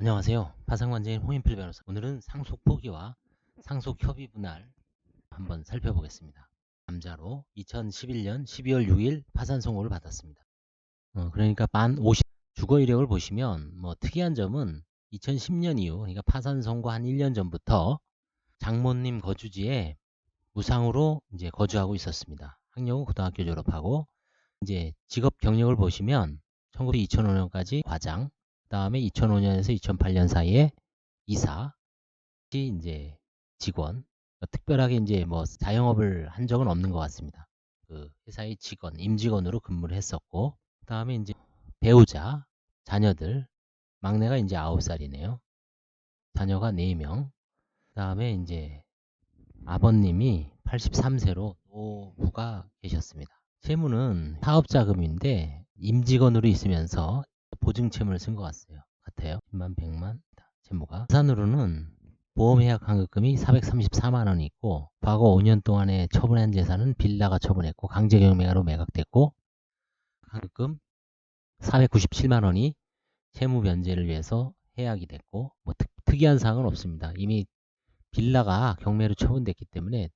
안녕하세요. 파상관제인 홍인필 변호사. 오늘은 상속 포기와 상속 협의 분할 한번 살펴보겠습니다. 남자로 2011년 12월 6일 파산 선고를 받았습니다. 그러니까 만 50 주거 이력을 보시면 특이한 점은 2010년 이후, 그러니까 파산 선고 한 1년 전부터 장모님 거주지에 무상으로 이제 거주하고 있었습니다. 학력은 고등학교 졸업하고, 이제 직업 경력을 보시면 1900 2005년까지 과장, 그다음에 2005년에서 2008년 사이에 이사, 이제 직원, 특별하게 이제 자영업을 한 적은 없는 것 같습니다. 그 회사의 직원, 임직원으로 근무를 했었고, 그다음에 이제 배우자, 자녀들, 막내가 이제 9살이네요. 자녀가 4명. 그다음에 이제 아버님이 83세로 노부가 계셨습니다. 채무는 사업자금인데 임직원으로 있으면서 보증채무를 쓴 것 같아요. 10만 100만 채무가. 자산으로는 보험해약 환급금이 434만 원이 있고, 과거 5년 동안에 처분한 재산은 빌라가 처분했고 강제경매로 매각됐고, 환급금 497만 원이 채무 변제를 위해서 해약이 됐고, 특이한 사항은 없습니다. 이미 빌라가 경매로 처분됐기 때문에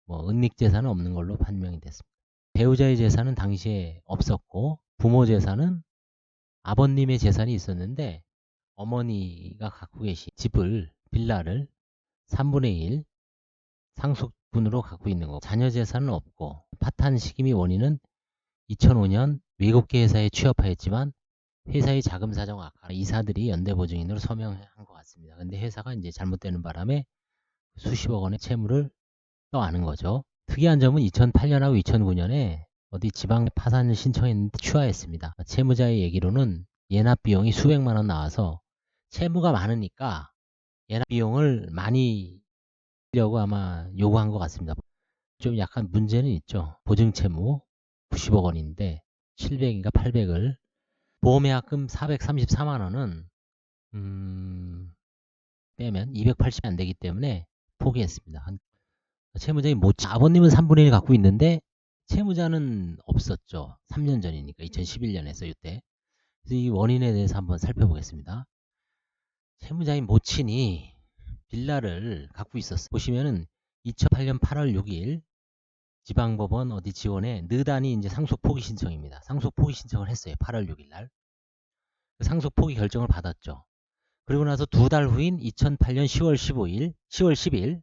은닉 재산은 없는 걸로 판명이 됐습니다. 배우자의 재산은 당시에 없었고, 부모 재산은 아버님의 재산이 있었는데 어머니가 갖고 계신 집을, 빌라를 3분의 1 상속분으로 갖고 있는 거고, 자녀 재산은 없고, 파탄 시기미 원인은 2005년 외국계 회사에 취업하였지만 회사의 자금 사정 악화, 이사들이 연대보증인으로 서명한 것 같습니다. 근데 회사가 이제 잘못되는 바람에 수십억 원의 채무를 떠안은 거죠. 특이한 점은 2008년하고 2009년에 어디 지방 파산을 신청했는데 취하했습니다. 채무자의 얘기로는 예납 비용이 수백만 원 나와서 채무가 많으니까 예납 비용을 많이 하려고 아마 요구한 것 같습니다. 좀 약간 문제는 있죠. 보증 채무 90억 원인데 700인가 800을, 보험해약금 434만 원은 빼면 280이 안 되기 때문에 포기했습니다. 채무자인 아버님은 3분의 1 갖고 있는데 채무자는 없었죠. 3년 전이니까 2011년에서 이때. 그래서 이 원인에 대해서 한번 살펴보겠습니다. 채무자인 모친이 빌라를 갖고 있었어요. 보시면은 2008년 8월 6일 지방법원 어디 지원에 느단이 이제 상속 포기 신청입니다. 상속 포기 신청을 했어요. 8월 6일 날. 상속 포기 결정을 받았죠. 그리고 나서 2달 후인 2008년 10월 10일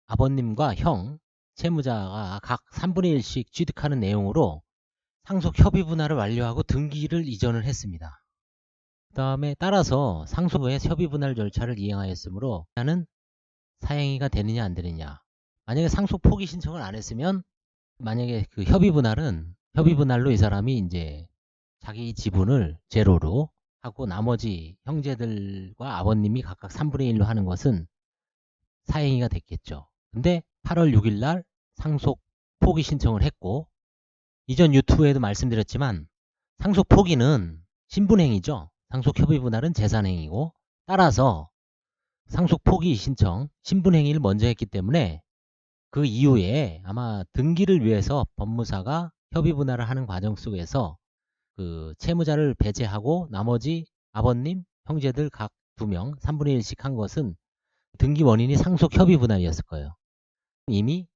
아버님과 형, 채무자가 각 3분의 1씩 취득하는 내용으로 상속 협의 분할을 완료하고 등기를 이전을 했습니다. 그 다음에 따라서 상속 후에 협의 분할 절차를 이행하였으므로 나는 사행위가 되느냐 안 되느냐. 만약에 상속 포기 신청을 안 했으면, 만약에 그 협의 분할로 이 사람이 이제 자기 지분을 제로로 하고 나머지 형제들과 아버님이 각각 3분의 1로 하는 것은 사행위가 됐겠죠. 근데 8월 6일 날 상속 포기 신청을 했고, 이전 유튜브에도 말씀드렸지만 상속 포기는 신분행위죠. 상속 협의 분할은 재산행위고, 따라서 상속 포기 신청, 신분행위를 먼저 했기 때문에 그 이후에 아마 등기를 위해서 법무사가 협의 분할을 하는 과정 속에서 그 채무자를 배제하고 나머지 아버님, 형제들 각 2명 3분의 1씩 한 것은 등기 원인이 상속 협의 분할이었을 거예요. 이미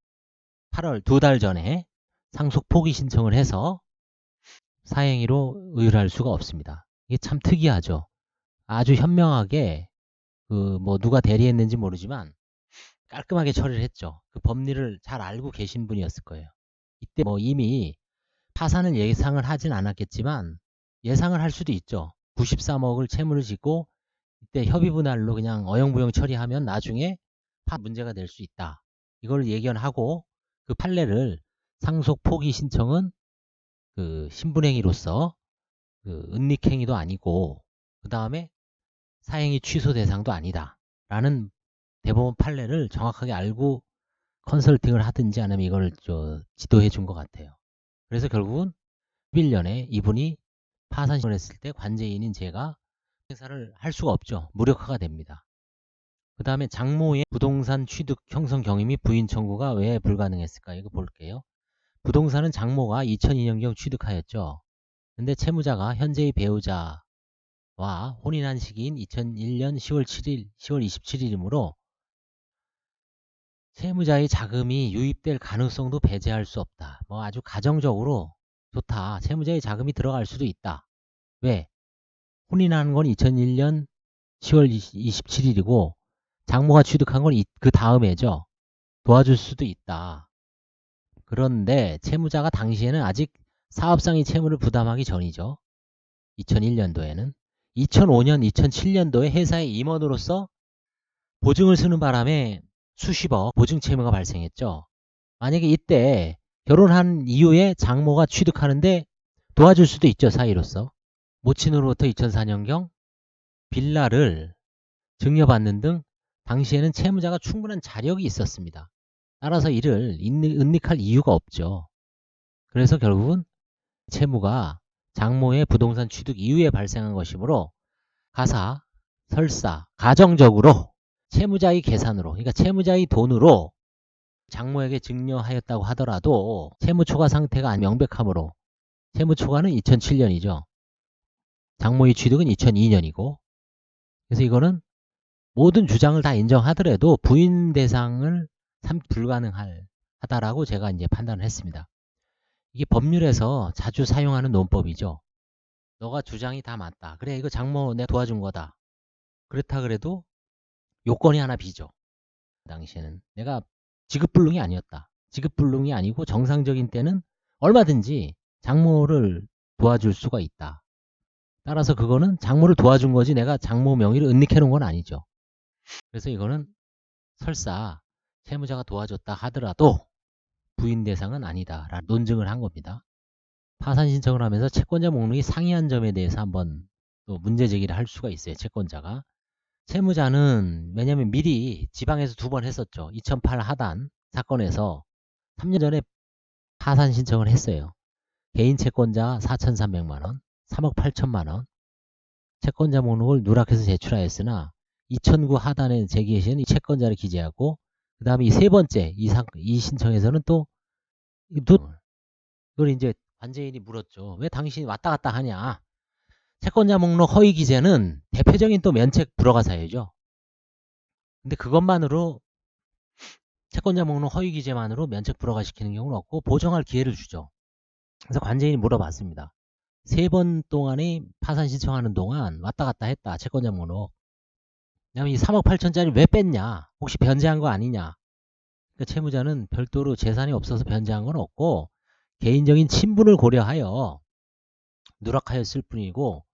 8월 2달 전에 상속 포기 신청을 해서 사행위로 의율할 수가 없습니다. 이게 참 특이하죠. 아주 현명하게 누가 대리했는지 모르지만 깔끔하게 처리를 했죠. 그 법리를 잘 알고 계신 분이었을 거예요. 이때 이미 파산을 예상을 하진 않았겠지만 예상을 할 수도 있죠. 93억을 채무를 짓고 이때 협의 분할로 그냥 어영부영 처리하면 나중에 문제가 될 수 있다. 이걸 예견하고 그 판례를, 상속 포기 신청은 그 신분행위로서 그 은닉행위도 아니고 그 다음에 사행위 취소 대상도 아니다 라는 대법원 판례를 정확하게 알고 컨설팅을 하든지 아니면 이걸 지도해 준 것 같아요. 그래서 결국은 11년에 이분이 파산 신청을 했을 때 관제인인 제가 행사를 할 수가 없죠. 무력화가 됩니다. 그 다음에 장모의 부동산 취득 형성 경위 및 부인 청구가 왜 불가능했을까? 이거 볼게요. 부동산은 장모가 2002년경 취득하였죠. 근데 채무자가 현재의 배우자 혼인한 시기인 2001년 10월 7일, 10월 27일이므로 채무자의 자금이 유입될 가능성도 배제할 수 없다. 뭐 아주 가정적으로 좋다. 채무자의 자금이 들어갈 수도 있다. 왜? 혼인한 건 2001년 10월 27일이고 장모가 취득한 건 그 다음에죠. 도와줄 수도 있다. 그런데 채무자가 당시에는 아직 사업상의 채무를 부담하기 전이죠. 2001년도에는. 2005년, 2007년도에 회사의 임원으로서 보증을 쓰는 바람에 수십억 보증 채무가 발생했죠. 만약에 이때 결혼한 이후에 장모가 취득하는데 도와줄 수도 있죠. 사이로서. 모친으로부터 2004년경 빌라를 증여받는 등 당시에는 채무자가 충분한 자력이 있었습니다. 따라서 이를 은닉할 이유가 없죠. 그래서 결국은 채무가 장모의 부동산 취득 이후에 발생한 것이므로 설사, 가정적으로 채무자의 계산으로, 그러니까 채무자의 돈으로 장모에게 증여하였다고 하더라도 채무초과 상태가 명백하므로 채무초과는 2007년이죠. 장모의 취득은 2002년이고 그래서 이거는 모든 주장을 다 인정하더라도 부인 대상을 불가능하다라고 제가 이제 판단을 했습니다. 이게 법률에서 자주 사용하는 논법이죠. 너가 주장이 다 맞다. 그래 이거 장모 내가 도와준 거다. 그렇다 그래도 요건이 하나 비죠. 당시에는 내가 지급불능이 아니었다. 지급불능이 아니고 정상적인 때는 얼마든지 장모를 도와줄 수가 있다. 따라서 그거는 장모를 도와준 거지 내가 장모 명의를 은닉해 놓은 건 아니죠. 그래서 이거는 설사 채무자가 도와줬다 하더라도 부인 대상은 아니다 라는 논증을 한 겁니다. 파산 신청을 하면서 채권자 목록이 상이한 점에 대해서 한번 또 문제 제기를 할 수가 있어요. 채권자가. 채무자는 왜냐면 미리 지방에서 2번 했었죠. 2008 하단 사건에서 3년 전에 파산 신청을 했어요. 개인 채권자 4,300만원, 3억 8천만원 채권자 목록을 누락해서 제출하였으나 2009 하단에 제기하신 이 채권자를 기재하고 그 다음에 이 세 번째 이 신청에서는 또 이걸 이제 관제인이 물었죠. 왜 당신이 왔다 갔다 하냐. 채권자 목록 허위 기재는 대표적인 또 면책 불허가 사유죠. 근데 그것만으로 채권자 목록 허위 기재만으로 면책 불허가 시키는 경우는 없고 보정할 기회를 주죠. 그래서 관제인이 물어봤습니다. 3번 동안에 파산 신청하는 동안 왔다 갔다 했다. 채권자 목록. 그다음에 이 3억 8천짜리 왜 뺐냐? 혹시 변제한 거 아니냐? 그러니까 채무자는 별도로 재산이 없어서 변제한 건 없고 개인적인 친분을 고려하여 누락하였을 뿐이고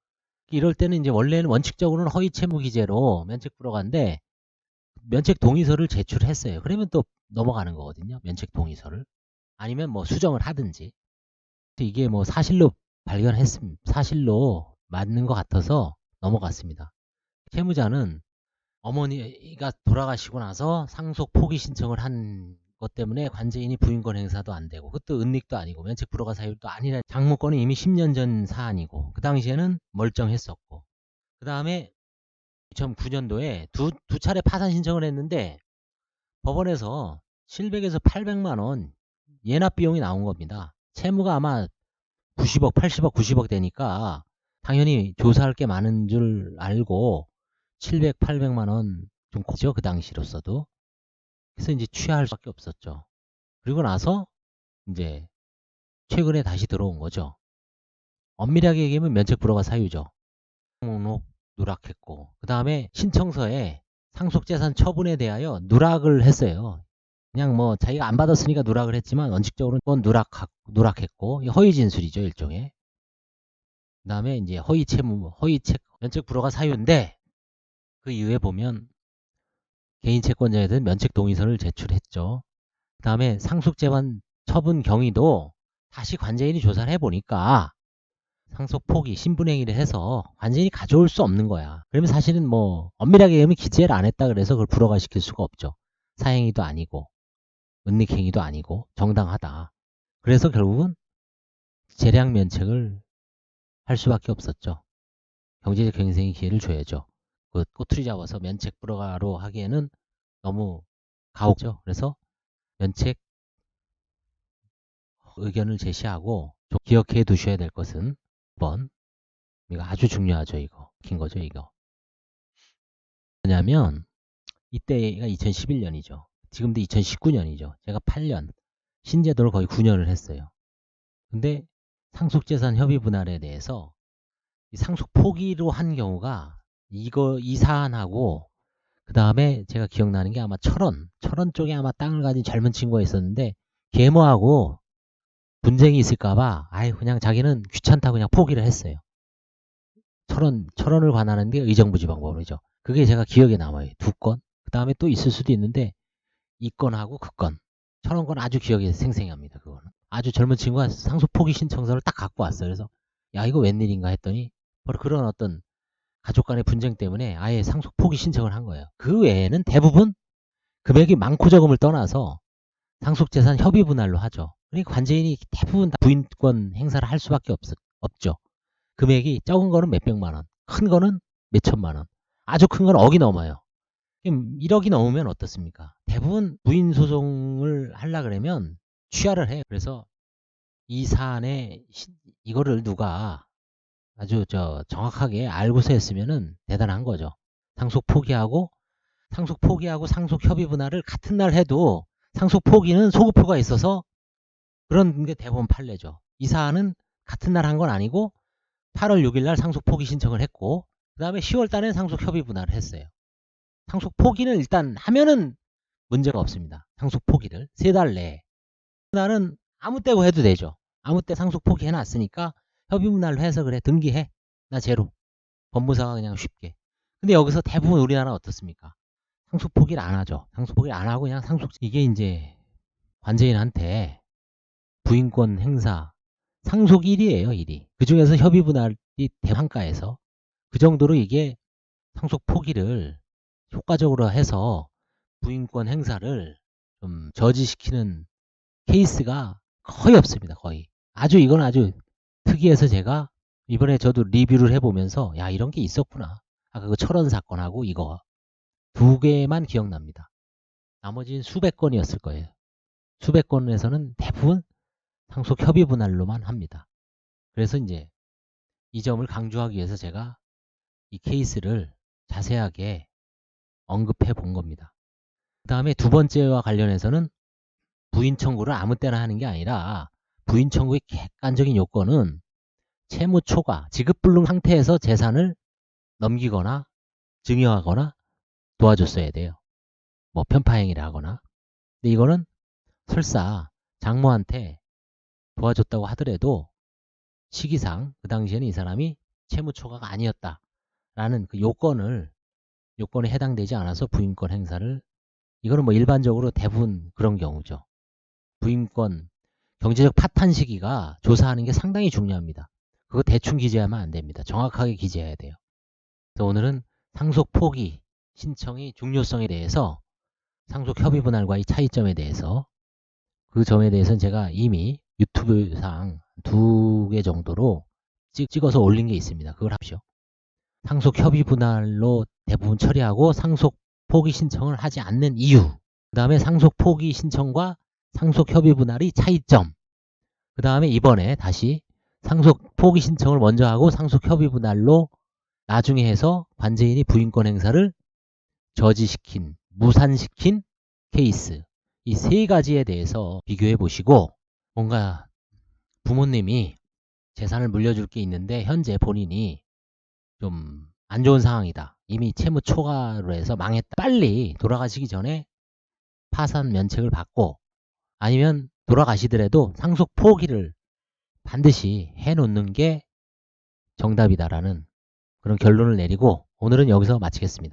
이럴 때는 이제 원래는 원칙적으로는 허위 채무 기재로 면책 불허가인데 면책 동의서를 제출했어요. 그러면 또 넘어가는 거거든요. 면책 동의서를. 아니면 뭐 수정을 하든지. 이게 뭐 사실로 사실로 맞는 것 같아서 넘어갔습니다. 채무자는 어머니가 돌아가시고 나서 상속 포기 신청을 한 것 때문에 관제인이 부인권 행사도 안 되고 그것도 은닉도 아니고 면책 불허가 사유도 아니라 장모권은 이미 10년 전 사안이고 그 당시에는 멀쩡했었고 그 다음에 2009년도에 두 차례 파산 신청을 했는데 법원에서 700에서 800만 원 예납 비용이 나온 겁니다. 채무가 아마 90억, 80억, 90억 되니까 당연히 조사할 게 많은 줄 알고 700, 800만 원 좀 고죠. 그 당시로서도. 그래서 이제 취하할 수밖에 없었죠. 그리고 나서 이제 최근에 다시 들어온 거죠. 엄밀하게 얘기하면 면책 불허가 사유죠. 목록 누락했고 그 다음에 신청서에 상속재산 처분에 대하여 누락을 했어요. 그냥 뭐 자기가 안 받았으니까 누락을 했지만 원칙적으로는 그건 누락했고 허위 진술이죠. 일종의. 그 다음에 이제 허위 채무, 면책 불허가 사유인데 그 이후에 보면 개인 채권자에 대한 면책 동의서를 제출했죠. 그 다음에 상속재산 처분 경위도 다시 관제인이 조사를 해보니까 상속 포기, 신분행위를 해서 관제인이 가져올 수 없는 거야. 그러면 사실은 뭐 엄밀하게 얘기하면 기재를 안 했다 그래서 그걸 불허가 시킬 수가 없죠. 사행위도 아니고 은닉행위도 아니고 정당하다. 그래서 결국은 재량 면책을 할 수밖에 없었죠. 경제적 경쟁의 기회를 줘야죠. 그 꼬투리 잡아서 면책 불허가로 하기에는 너무 가혹죠. 그래서 면책 의견을 제시하고 기억해 두셔야 될 것은 1번 이거 아주 중요하죠. 이거 긴 거죠, 이거. 뭐냐면 이때가 2011년이죠. 지금도 2019년이죠. 제가 8년, 신제도를 거의 9년을 했어요. 근데 상속재산 협의 분할에 대해서 이 상속 포기로 한 경우가 이 사안하고 그 다음에 제가 기억나는 게 아마 철원 쪽에 아마 땅을 가진 젊은 친구가 있었는데 계모하고 분쟁이 있을까봐 아예 그냥 자기는 귀찮다고 그냥 포기를 했어요. 철원을 관하는 게 의정부 지방법원이죠. 그게 제가 기억에 남아요. 2건. 그 다음에 또 있을 수도 있는데 이 건하고 그 건. 철원 건 아주 기억에 생생합니다. 그거는. 아주 젊은 친구가 상속 포기 신청서를 딱 갖고 왔어요. 그래서 야 이거 웬일인가 했더니 바로 그런 어떤 가족 간의 분쟁 때문에 아예 상속 포기 신청을 한 거예요. 그 외에는 대부분 금액이 많고 적음을 떠나서 상속재산 협의 분할로 하죠. 그러니까 관제인이 대부분 다 부인권 행사를 할 수밖에 없죠. 금액이 적은 거는 몇백만 원, 큰 거는 몇천만 원, 아주 큰 건 억이 넘어요. 1억이 넘으면 어떻습니까? 대부분 부인 소송을 하려 그러면 취하를 해요. 그래서 이 사안에 이거를 누가 아주 정확하게 알고서 했으면은 대단한 거죠. 상속 포기하고 상속 협의 분할을 같은 날 해도 상속 포기는 소급표가 있어서 그런 게 대부분 판례죠. 이 사안은 같은 날 한 건 아니고 8월 6일 날 상속 포기 신청을 했고 그다음에 10월 달에 상속 협의 분할을 했어요. 상속 포기는 일단 하면은 문제가 없습니다. 상속 포기를 3달 내에. 분할은 아무 때고 해도 되죠. 아무 때 상속 포기 해놨으니까 협의 분할로 해서 그래 등기해. 나 제로. 법무사가 그냥 쉽게. 근데 여기서 대부분 우리나라 어떻습니까? 상속 포기를 안 하죠. 상속 포기를 안 하고 그냥 이게 이제 관제인한테 부인권 행사 상속 1위예요. 1위. 그중에서 협의 분할이 대상가에서 그 정도로 이게 상속 포기를 효과적으로 해서 부인권 행사를 좀 저지시키는 케이스가 거의 없습니다. 거의. 이건 아주 특이해서 제가 이번에 저도 리뷰를 해보면서 야 이런 게 있었구나. 아까 그 철원 사건하고 이거 2개만 기억납니다. 나머지는 수백 건이었을 거예요. 수백 건에서는 대부분 상속 협의 분할로만 합니다. 그래서 이제 이 점을 강조하기 위해서 제가 이 케이스를 자세하게 언급해 본 겁니다. 그 다음에 2번째와 관련해서는 부인 청구를 아무 때나 하는 게 아니라 부인 청구의 객관적인 요건은 채무 초과, 지급 불능 상태에서 재산을 넘기거나 증여하거나 도와줬어야 돼요. 뭐 편파행위를 하거나. 근데 이거는 설사 장모한테 도와줬다고 하더라도 시기상 그 당시에는 이 사람이 채무 초과가 아니었다라는 그 요건에 해당되지 않아서 부인권 행사를 이거는 뭐 일반적으로 대부분 그런 경우죠. 부인권 경제적 파탄 시기가 조사하는 게 상당히 중요합니다. 그거 대충 기재하면 안 됩니다. 정확하게 기재해야 돼요. 그래서 오늘은 상속 포기 신청의 중요성에 대해서 상속 협의 분할과의 차이점에 대해서 그 점에 대해서는 제가 이미 유튜브상 2개 정도로 찍어서 올린 게 있습니다. 그걸 합시오. 상속 협의 분할로 대부분 처리하고 상속 포기 신청을 하지 않는 이유. 그 다음에 상속 포기 신청과 상속 협의 분할의 차이점. 그 다음에 이번에 다시 상속 포기 신청을 먼저 하고 상속 협의 분할로 나중에 해서 관제인이 부인권 행사를 저지시킨, 무산시킨 케이스. 이 3가지에 대해서 비교해 보시고 뭔가 부모님이 재산을 물려줄 게 있는데 현재 본인이 좀 안 좋은 상황이다. 이미 채무 초과로 해서 망했다. 빨리 돌아가시기 전에 파산 면책을 받고 아니면 돌아가시더라도 상속 포기를 반드시 해놓는 게 정답이다라는 그런 결론을 내리고 오늘은 여기서 마치겠습니다.